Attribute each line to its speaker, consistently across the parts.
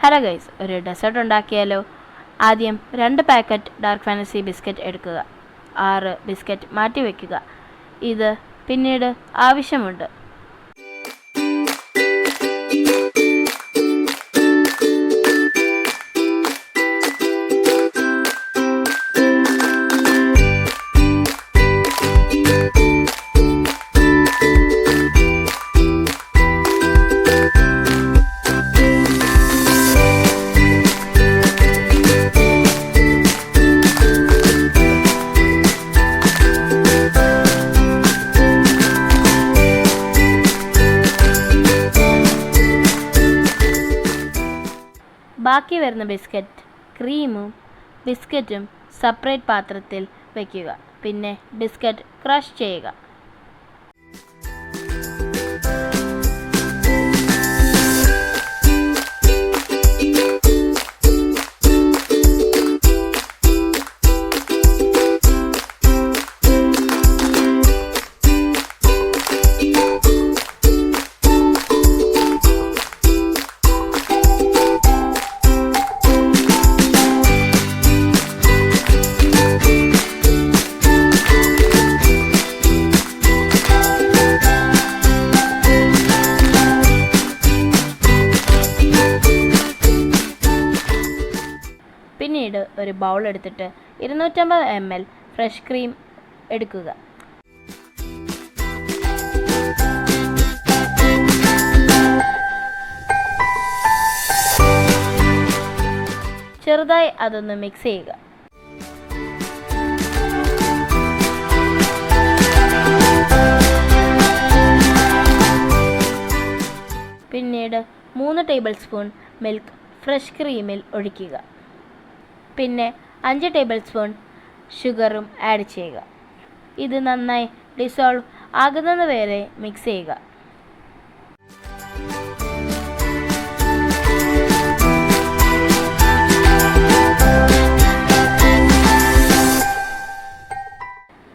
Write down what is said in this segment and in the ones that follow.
Speaker 1: Hello guys, ഒരു desert ഉണ്ടാക്കിയാലോ? ആദ്യം 2 പാക്കറ്റ് ഡാർക്ക് ഫാൻറ്റസി ബിസ്ക്കറ്റ് എടുക്കുക. 6 ബിസ്ക്കറ്റ് മാറ്റി വയ്ക്കുക. ഇത് പിന്നീട് ആവശ്യമുണ്ട്. ബാക്കി വരുന്ന ബിസ്ക്കറ്റ് ക്രീമും ബിസ്ക്കറ്റും സെപ്പറേറ്റ് പാത്രത്തിൽ വയ്ക്കുക. പിന്നെ ബിസ്ക്കറ്റ് ക്രഷ് ചെയ്യുക. പിന്നീട് ഒരു ബൗൾ എടുത്തിട്ട് 250 ml ഫ്രഷ് ക്രീം എടുക്കുക. ചെറുതായി അതൊന്ന് മിക്സ് ചെയ്യുക. പിന്നീട് 3 ടേബിൾ സ്പൂൺ മിൽക്ക് ഫ്രഷ് ക്രീമിൽ ഒഴിക്കുക. പിന്നെ 5 ടേബിൾ സ്പൂൺ ഷുഗറും ആഡ് ചെയ്യുക. ഇത് നന്നായി ഡിസോൾവ് ആകുന്നത് വരെ മിക്സ് ചെയ്യുക.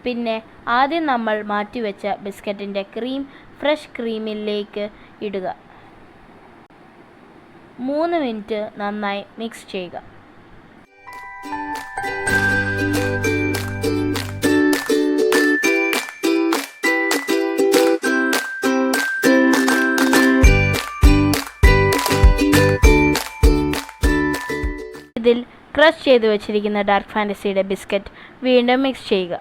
Speaker 1: പിന്നെ ആദ്യം നമ്മൾ മാറ്റിവെച്ച ബിസ്ക്കറ്റിൻ്റെ ക്രീം ഫ്രഷ് ക്രീമിലേക്ക് ഇടുക. 3 മിനിറ്റ് നന്നായി മിക്സ് ചെയ്യുക. ഇതിൽ ക്രഷ് ചെയ്ത് വെച്ചിരിക്കുന്ന ഡാർക്ക് ഫാൻറ്റസിയുടെ ബിസ്ക്കറ്റ് വീണ്ടും മിക്സ് ചെയ്യുക.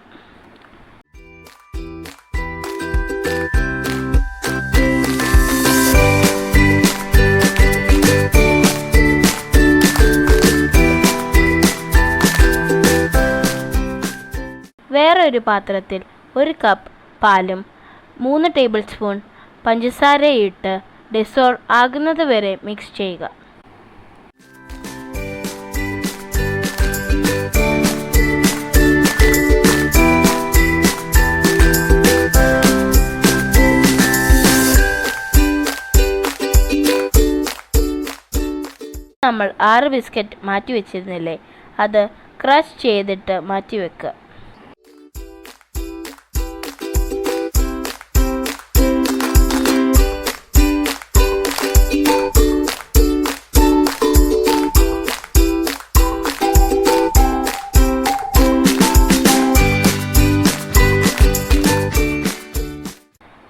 Speaker 1: വേറൊരു പാത്രത്തിൽ 1 കപ്പ് പാലും 3 ടേബിൾ സ്പൂൺ പഞ്ചസാരയിട്ട് ഡിസോൾവ് ആകുന്നത് വരെ മിക്സ് ചെയ്യുക. നമ്മൾ 6 ബിസ്ക്കറ്റ് മാറ്റി വെച്ചിരുന്നില്ലേ, അത് ക്രഷ് ചെയ്തിട്ട് മാറ്റി വെക്കുക.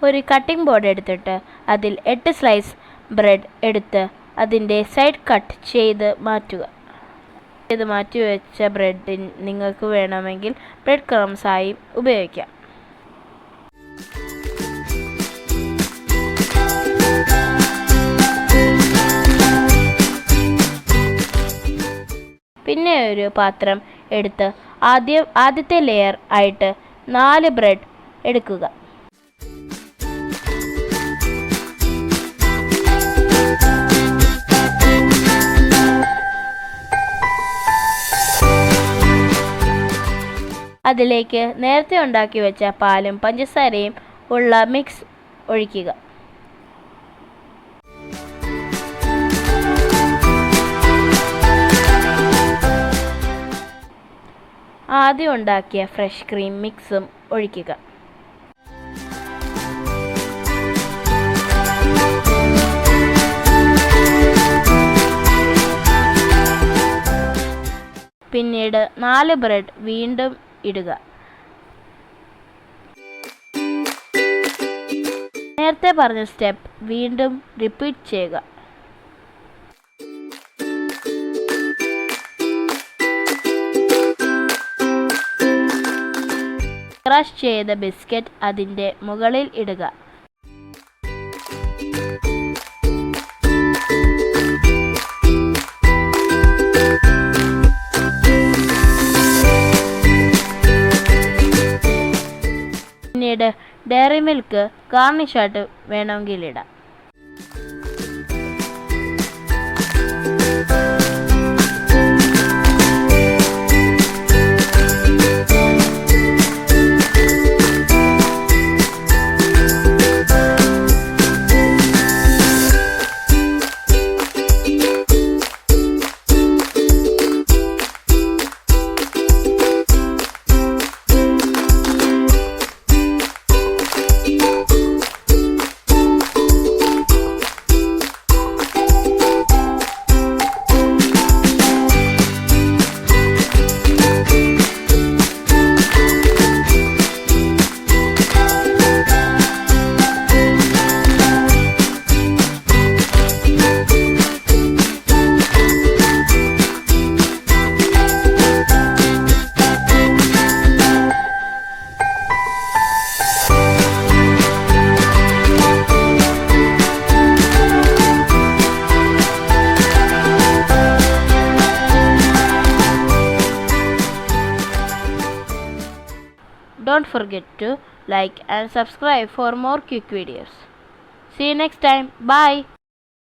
Speaker 1: ഒരു കട്ടിംഗ് ബോർഡ് എടുത്തിട്ട് അതിൽ 8 സ്ലൈസ് ബ്രെഡ് എടുത്ത് അതിൻ്റെ സൈഡ് കട്ട് ചെയ്ത് മാറ്റുക. ഇത് മാറ്റി വെച്ച ബ്രെഡ് നിങ്ങൾക്ക് വേണമെങ്കിൽ ബ്രെഡ് ക്രംസ് ആയി ഉപയോഗിക്കാം. പിന്നെ ഒരു പാത്രം എടുത്ത് ആദ്യത്തെ ലെയർ ആയിട്ട് 4 ബ്രെഡ് എടുക്കുക. അതിലേക്ക് നേരത്തെ ഉണ്ടാക്കി വെച്ച പാലും പഞ്ചസാരയും ഉള്ള മിക്സ് ഒഴിക്കുക. ആദ്യം ഉണ്ടാക്കിയ ഫ്രഷ് ക്രീം മിക്സും ഒഴിക്കുക. പിന്നീട് 4 ബ്രെഡ് വീണ്ടും ഇടുക. നേരത്തെ പറഞ്ഞ സ്റ്റെപ്പ് വീണ്ടും റിപ്പീറ്റ് ചെയ്യുക. ക്രഷ് ചെയ്ത ബിസ്ക്കറ്റ് അതിൻ്റെ മുകളിൽ ഇടുക. പിന്നീട് ഡയറി മിൽക്ക് ഗാർണിഷായിട്ട് വേണമെങ്കിൽ ഇടാം. Don't forget to like and subscribe for more quick videos. See you next time. Bye.